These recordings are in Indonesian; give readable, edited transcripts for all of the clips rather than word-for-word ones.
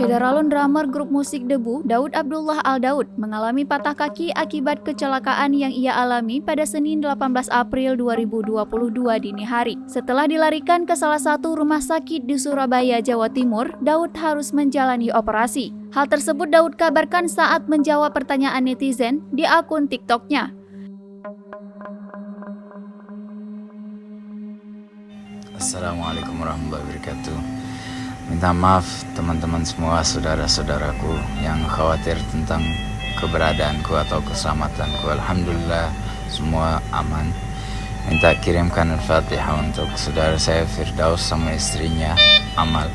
Syederalun drummer grup musik Debu, Daud Abdullah Al-Daud, mengalami patah kaki akibat kecelakaan yang ia alami pada Senin 18 April 2022 dini hari. Setelah dilarikan ke salah satu rumah sakit di Surabaya, Jawa Timur, Daud harus menjalani operasi. Hal tersebut Daud kabarkan saat menjawab pertanyaan netizen di akun TikTok-nya. Assalamualaikum warahmatullahi wabarakatuh. Minta maaf teman-teman semua, saudara-saudaraku yang khawatir tentang keberadaanku atau keselamatanku. Alhamdulillah semua aman. Minta kirimkan Al-Fatihah untuk saudara saya Firdaus sama istrinya Amal.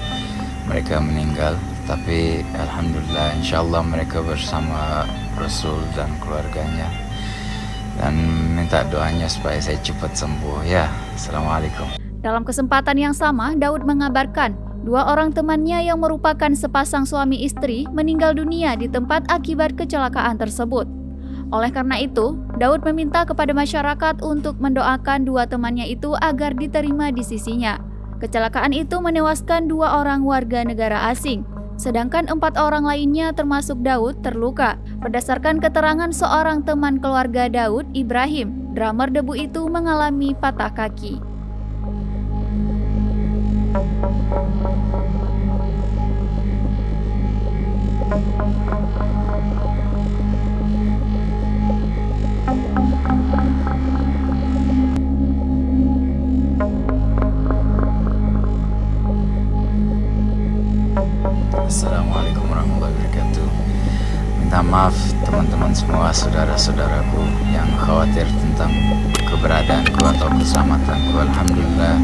Mereka meninggal, tapi Alhamdulillah insyaallah mereka bersama Rasul dan keluarganya. Dan minta doanya supaya saya cepat sembuh ya. Assalamualaikum. Dalam kesempatan yang sama, Daud mengabarkan 2 orang temannya yang merupakan sepasang suami istri meninggal dunia di tempat akibat kecelakaan tersebut. Oleh karena itu, Daud meminta kepada masyarakat untuk mendoakan 2 temannya itu agar diterima di sisinya. Kecelakaan itu menewaskan 2 orang warga negara asing, sedangkan 4 orang lainnya termasuk Daud terluka. Berdasarkan keterangan seorang teman keluarga Daud, Ibrahim, drummer Debu itu mengalami patah kaki. Assalamualaikum warahmatullahi wabarakatuh. Minta maaf teman-teman semua, saudara-saudaraku yang khawatir tentang keberadaanku atau keselamatanku. Alhamdulillah